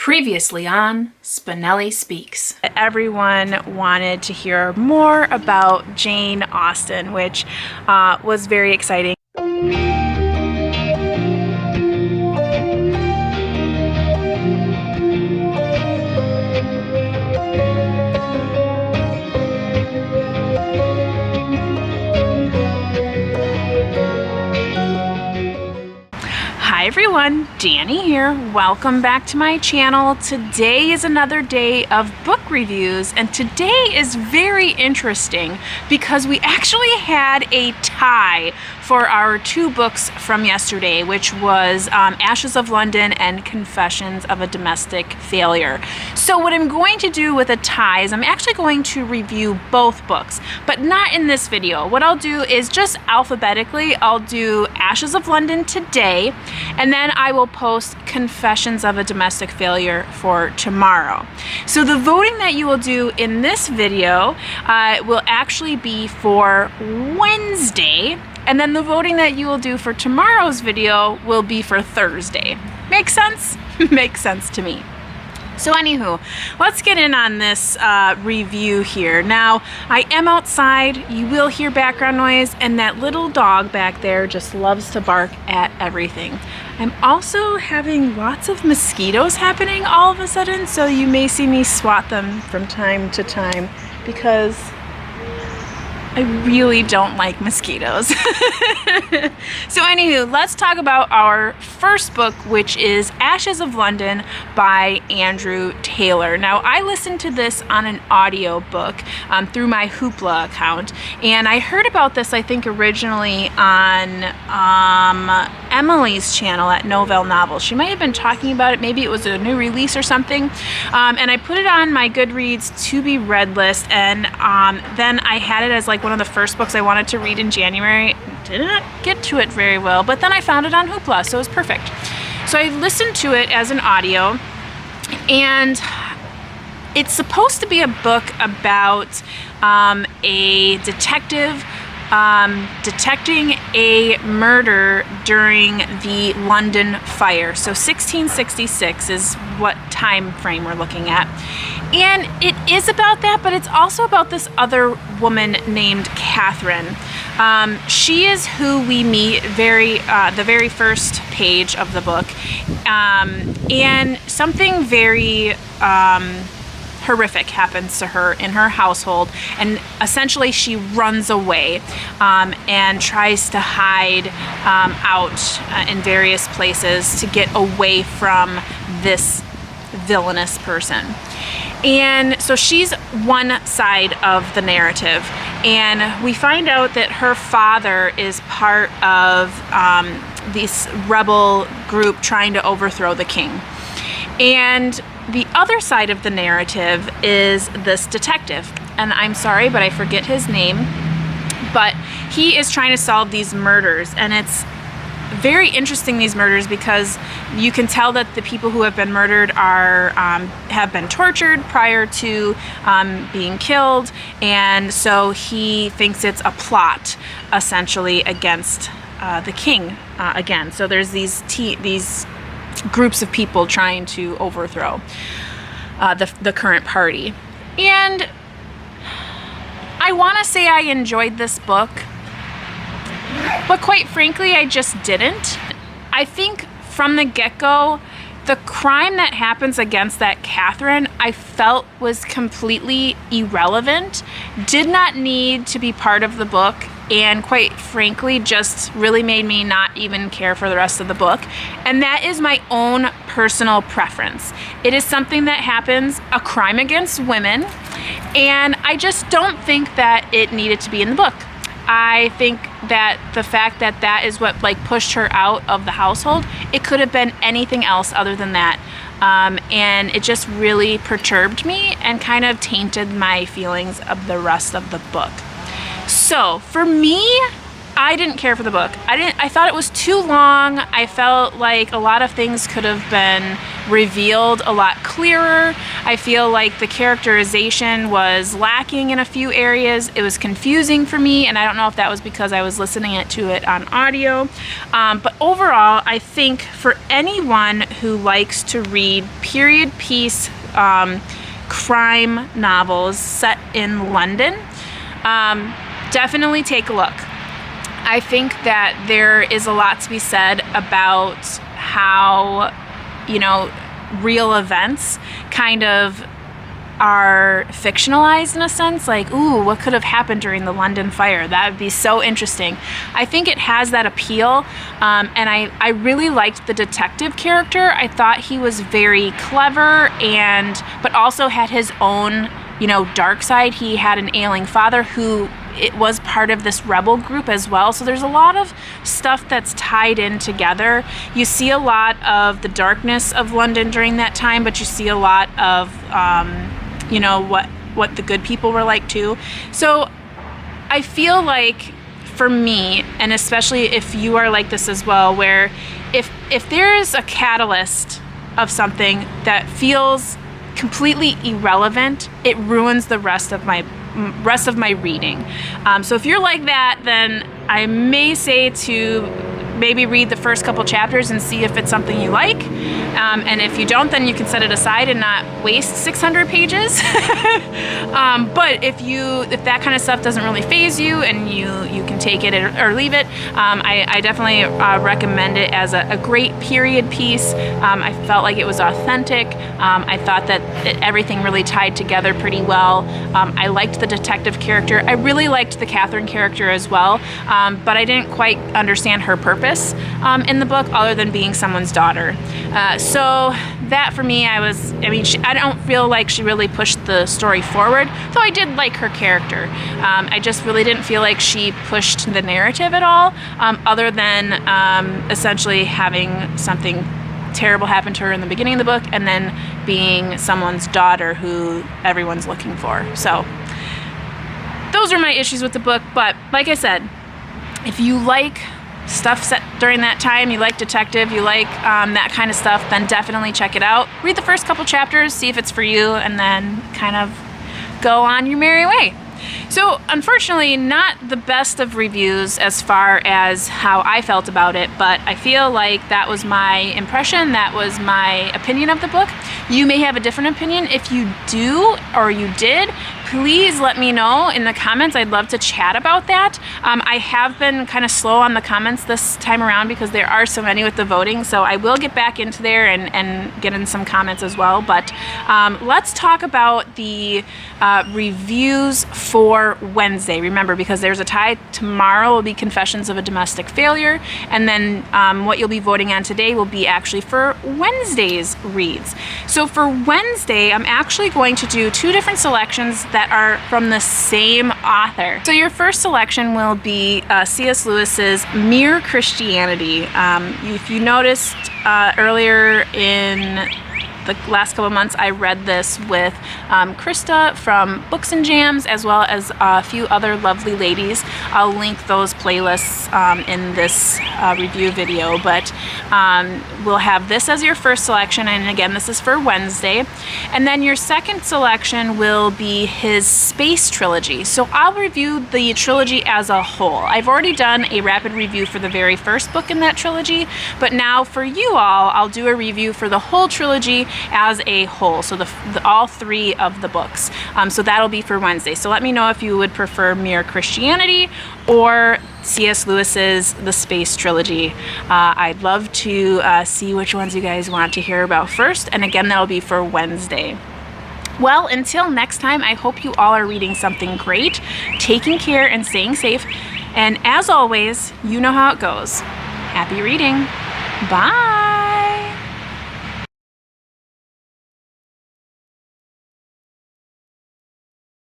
Previously on Spenelli Speaks. Everyone wanted to hear more about Jane Austen, which was very exciting. Hi everyone, Danny here. Welcome back to my channel. Today is another day of book reviews, and today is very interesting because we actually had a tie for our two books from yesterday, which was Ashes of London and Confessions of a Domestic Failure. So what I'm going to do with a tie is I'm actually going to review both books, but not in this video. What I'll do is just alphabetically, I'll do Ashes of London today, and then I will post Confessions of a Domestic Failure for tomorrow. So the voting that you will do in this video will actually be for Wednesday, and then the voting that you will do for tomorrow's video will be for Thursday. Make sense? Makes sense to me. So anywho, let's get in on this review here. Now, I am outside. You will hear background noise, and that little dog back there just loves to bark at everything. I'm also having lots of mosquitoes happening all of a sudden, so you may see me swat them from time to time because I really don't like mosquitoes. So anywho, let's talk about our first book, which is Ashes of London by Andrew Taylor. Now, I listened to this on an audio book through my Hoopla account, and I heard about this, I think, originally on Emily's channel at Novel Novels. She might have been talking about it. Maybe it was a new release or something. And I put it on my Goodreads to be read list, and then I had it as like one of the first books I wanted to read in January. Did not get to it very well, but then I found it on Hoopla, so it was perfect. So I listened to it as an audio, and it's supposed to be a book about a detective detecting a murder during the London fire. So 1666 is what time frame we're looking at. And it is about that, but it's also about this other woman named Catherine. She is who we meet the very first page of the book. And something very horrific happens to her in her household, and essentially she runs away and tries to hide out in various places to get away from this villainous person. And so she's one side of the narrative, and we find out that her father is part of this rebel group trying to overthrow the king. And the other side of the narrative is this detective, and I'm sorry, but I forget his name, but he is trying to solve these murders, and it's very interesting, these murders, because you can tell that the people who have been murdered are have been tortured prior to being killed, and so he thinks it's a plot essentially against the king again. So there's these groups of people trying to overthrow the current party. And I want to say I enjoyed this book, but quite frankly, I just didn't. I think from the get-go, the crime that happens against that Catherine, I felt was completely irrelevant, did not need to be part of the book, and quite frankly just really made me not even care for the rest of the book. And that is my own personal preference. It is something that happens, a crime against women, and I just don't think that it needed to be in the book. I think that the fact that that is what pushed her out of the household, it could have been anything else other than that. And it just really perturbed me and kind of tainted my feelings of the rest of the book. So for me, I didn't care for the book. I thought it was too long. I felt like a lot of things could have been revealed a lot clearer. I feel like the characterization was lacking in a few areas. It was confusing for me, and I don't know if that was because I was listening to it on audio. But overall, I think for anyone who likes to read period piece crime novels set in London, definitely take a look. I think that there is a lot to be said about how, you know, real events kind of are fictionalized in a sense, like, ooh, what could have happened during the London fire? That would be so interesting. I think it has that appeal, and I really liked the detective character. I thought he was very clever, but also had his own, you know, dark side. He had an ailing father who it was part of this rebel group as well. So there's a lot of stuff that's tied in together. You see a lot of the darkness of London during that time, but you see a lot of, you know, what the good people were like too. So I feel like for me, and especially if you are like this as well, where if there is a catalyst of something that feels completely irrelevant, it ruins the rest of my reading. So if you're like that, then I may say to maybe read the first couple chapters and see if it's something you like. And if you don't, then you can set it aside and not waste 600 pages. But if that kind of stuff doesn't really faze you and you can take it or leave it, I definitely recommend it as a great period piece. I felt like it was authentic. I thought that everything really tied together pretty well. I liked the detective character. I really liked the Catherine character as well, but I didn't quite understand her purpose in the book other than being someone's daughter. So that for me, I don't feel like she really pushed the story forward, though I did like her character. I just really didn't feel like she pushed the narrative at all, other than essentially having something terrible happen to her in the beginning of the book and then being someone's daughter who everyone's looking for. So those are my issues with the book. But like I said, if you like stuff set during that time, you like detective, you like that kind of stuff, then definitely check it out. Read the first couple chapters, see if it's for you, and then kind of go on your merry way. So unfortunately, not the best of reviews as far as how I felt about it, but I feel like that was my impression, that was my opinion of the book. You may have a different opinion. If you do or you did, please let me know in the comments. I'd love to chat about that. I have been kind of slow on the comments this time around because there are so many with the voting, so I will get back into there and get in some comments as well. But let's talk about the reviews for Wednesday. Remember, because there's a tie, tomorrow will be Confessions of a Domestic Failure, and then what you'll be voting on today will be actually for Wednesday's reads. So for Wednesday, I'm actually going to do two different selections that are from the same author. So your first selection will be C.S. Lewis's Mere Christianity. If you noticed earlier in the last couple of months, I read this with Krista from Books and Jams, as well as a few other lovely ladies. I'll link those playlists in this review video, but we'll have this as your first selection, and again, this is for Wednesday. And then your second selection will be his Space Trilogy. So I'll review the trilogy as a whole. I've already done a rapid review for the very first book in that trilogy, but now for you all, I'll do a review for the whole trilogy as a whole, so all three of the books. So that'll be for Wednesday. So let me know if you would prefer Mere Christianity or C.S. Lewis's The Space Trilogy. I'd love to see which ones you guys want to hear about first, and again, that'll be for Wednesday. Well, until next time, I hope you all are reading something great, taking care and staying safe, and as always, you know how it goes. Happy reading. Bye!